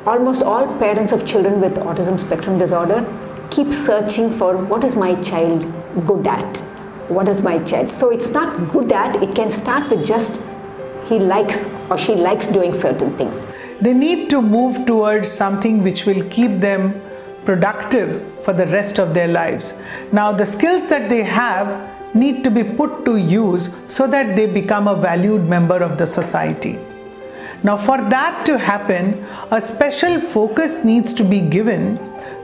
almost all parents of children with autism spectrum disorder keep searching for what is my child good at? What is my child? So it's not good at, it can start with just he likes or she likes doing certain things. They need to move towards something which will keep them productive for the rest of their lives. Now, the skills that they have need to be put to use so that they become a valued member of the society. Now, for that to happen, a special focus needs to be given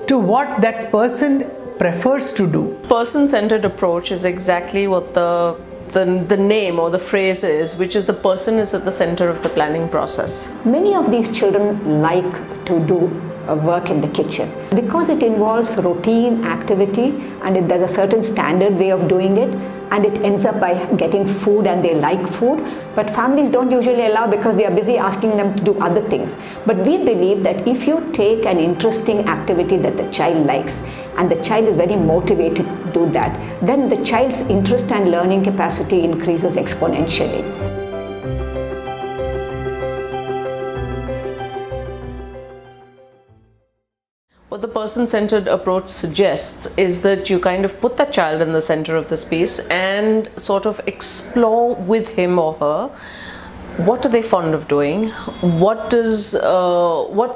to what that person prefers to do. Person-centered approach is exactly what the name or the phrase is, which is the person is at the center of the planning process. Many of these children like to do work in the kitchen because it involves routine activity and there's a certain standard way of doing it, and it ends up by getting food and they like food. But families don't usually allow because they are busy asking them to do other things. But we believe that if you take an interesting activity that the child likes and the child is very motivated to do that, then the child's interest and learning capacity increases exponentially. What the person-centered approach suggests is that you kind of put the child in the center of the space and sort of explore with him or her what are they fond of doing, what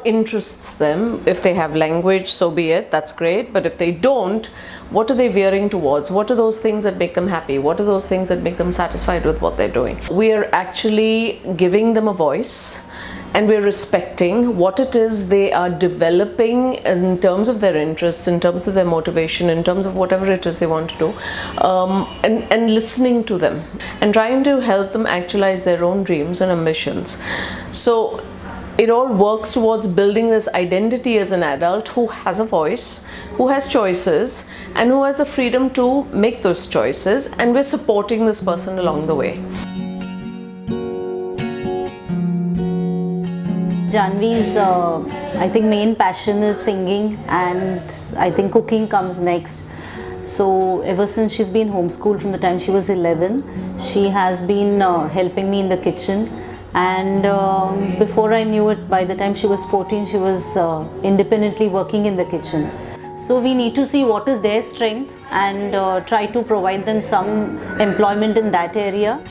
interests them. If they have language, so be it, that's great. But if they don't, what are they veering towards? What are those things that make them happy? What are those things that make them satisfied with what they're doing? We are actually giving them a voice, and we're respecting what it is they are developing in terms of their interests, in terms of their motivation, in terms of whatever it is they want to do, and listening to them and trying to help them actualize their own dreams and ambitions. So it all works towards building this identity as an adult who has a voice, who has choices, and who has the freedom to make those choices, and we're supporting this person along the way. Janvi's, I think, main passion is singing, and I think cooking comes next. So ever since she's been homeschooled from the time she was 11, she has been helping me in the kitchen. And before I knew it, by the time she was 14, she was independently working in the kitchen. So we need to see what is their strength and try to provide them some employment in that area.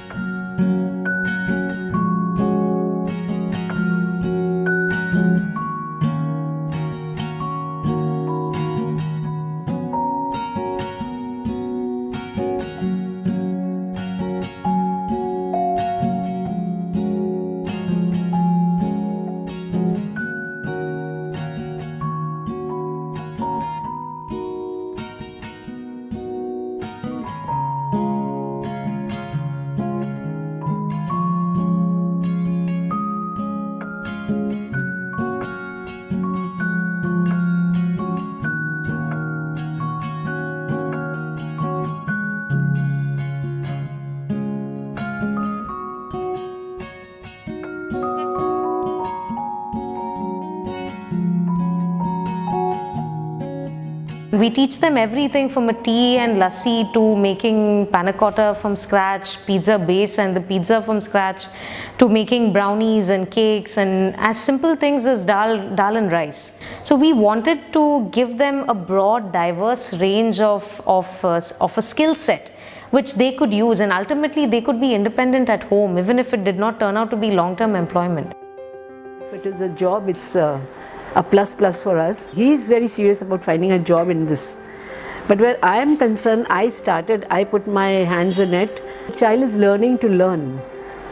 We teach them everything from a tea and lassi to making panna cotta from scratch, pizza base and the pizza from scratch, to making brownies and cakes, and as simple things as dal and rice. So we wanted to give them a broad, diverse range of a skill set which they could use, and ultimately they could be independent at home even if it did not turn out to be long-term employment. If it is a job, it's a plus for us. He is very serious about finding a job in this. But where I am concerned, I put my hands in it. The child is learning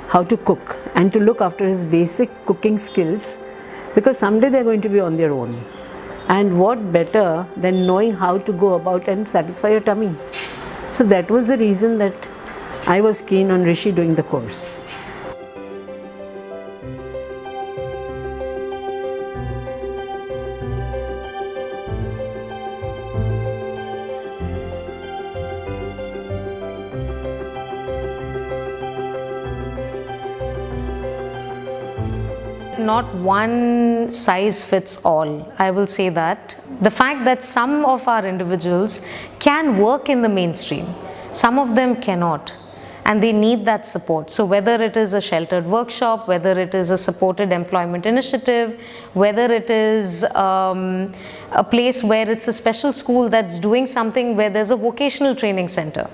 how to cook and to look after his basic cooking skills, because someday they are going to be on their own. And what better than knowing how to go about and satisfy your tummy. So that was the reason that I was keen on Rishi doing the course. Not one size fits all, I will say that. The fact that some of our individuals can work in the mainstream, some of them cannot. and they need that support. So whether it is a sheltered workshop, whether it is a supported employment initiative, whether it is a place where it's a special school that's doing something where there's a vocational training center,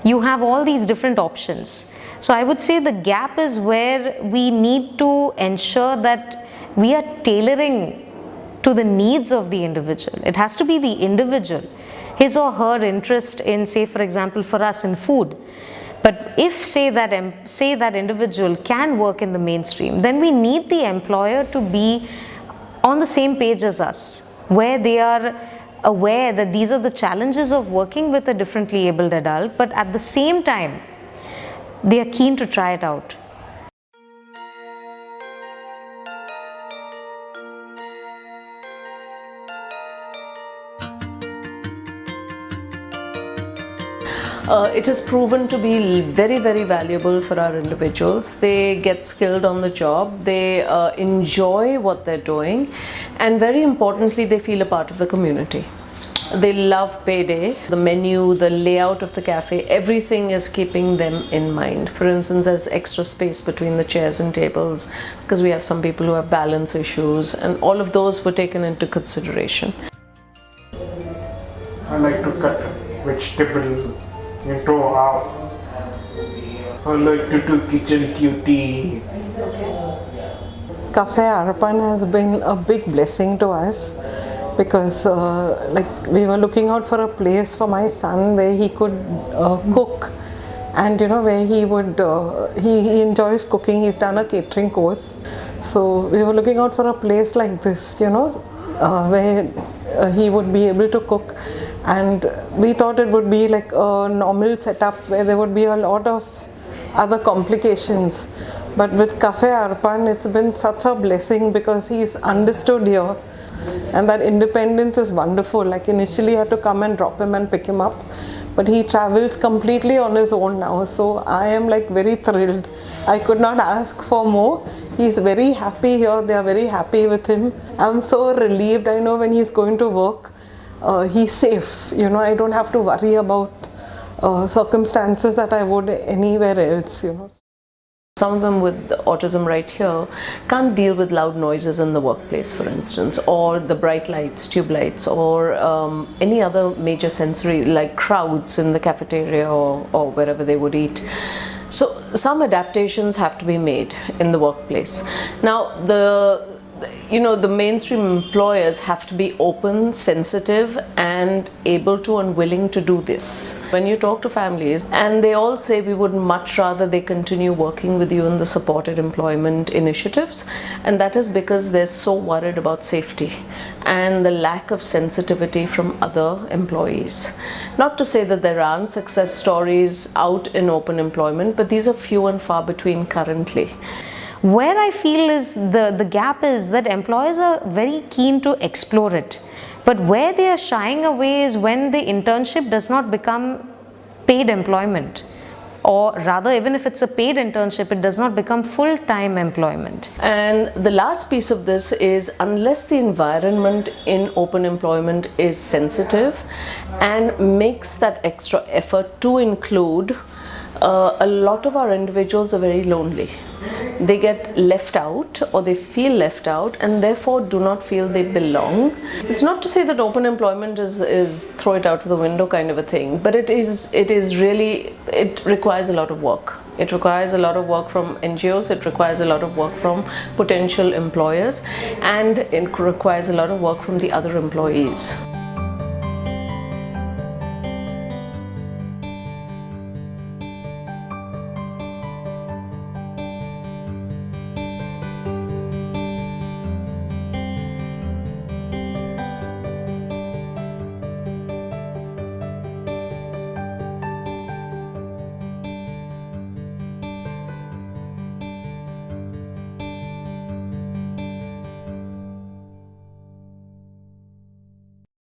you have all these different options. So I would say the gap is where we need to ensure that we are tailoring to the needs of the individual. It has to be the individual, his or her interest in, say for example for us, in food. But if say that individual can work in the mainstream, then we need the employer to be on the same page as us, where they are aware that these are the challenges of working with a differently abled adult, but at the same time they are keen to try it out. It has proven to be very, very valuable for our individuals. They get skilled on the job, they enjoy what they're doing, and very importantly, they feel a part of the community. They love payday. The menu, the layout of the cafe, everything is keeping them in mind. For instance, there's extra space between the chairs and tables because we have some people who have balance issues, and all of those were taken into consideration. I like to cut vegetable into half. I like to do kitchen duty. Cafe Arapan has been a big blessing to us because we were looking out for a place for my son where he could cook, and where he would he enjoys cooking. He's done a catering course, so we were looking out for a place like this, where he would be able to cook, and we thought it would be like a normal setup where there would be a lot of other complications. But with Cafe Arapan, it's been such a blessing because he's understood here, and that independence is wonderful. Like initially I had to come and drop him and pick him up, but he travels completely on his own now, so I am like very thrilled. I could not ask for more. He's very happy here, they are very happy with him. I'm so relieved. I know when he's going to work, he's safe. I don't have to worry about circumstances that I would anywhere else. Some of them with autism right here can't deal with loud noises in the workplace, for instance, or the bright lights, tube lights, or any other major sensory like crowds in the cafeteria or wherever they would eat. So some adaptations have to be made in the workplace. Now the mainstream employers have to be open, sensitive, and able to and willing to do this. When you talk to families, and they all say we would much rather they continue working with you in the supported employment initiatives, and that is because they're so worried about safety and the lack of sensitivity from other employees. Not to say that there aren't success stories out in open employment, but these are few and far between currently. Where I feel is the gap is that employers are very keen to explore it, but where they are shying away is when the internship does not become paid employment, or rather even if it's a paid internship, it does not become full-time employment. And the last piece of this is, unless the environment in open employment is sensitive and makes that extra effort to include, a lot of our individuals are very lonely. They get left out, or they feel left out, and therefore do not feel they belong. It's not to say that open employment is throw it out of the window kind of a thing, but it requires a lot of work. It requires a lot of work from NGOs, it requires a lot of work from potential employers, and it requires a lot of work from the other employees.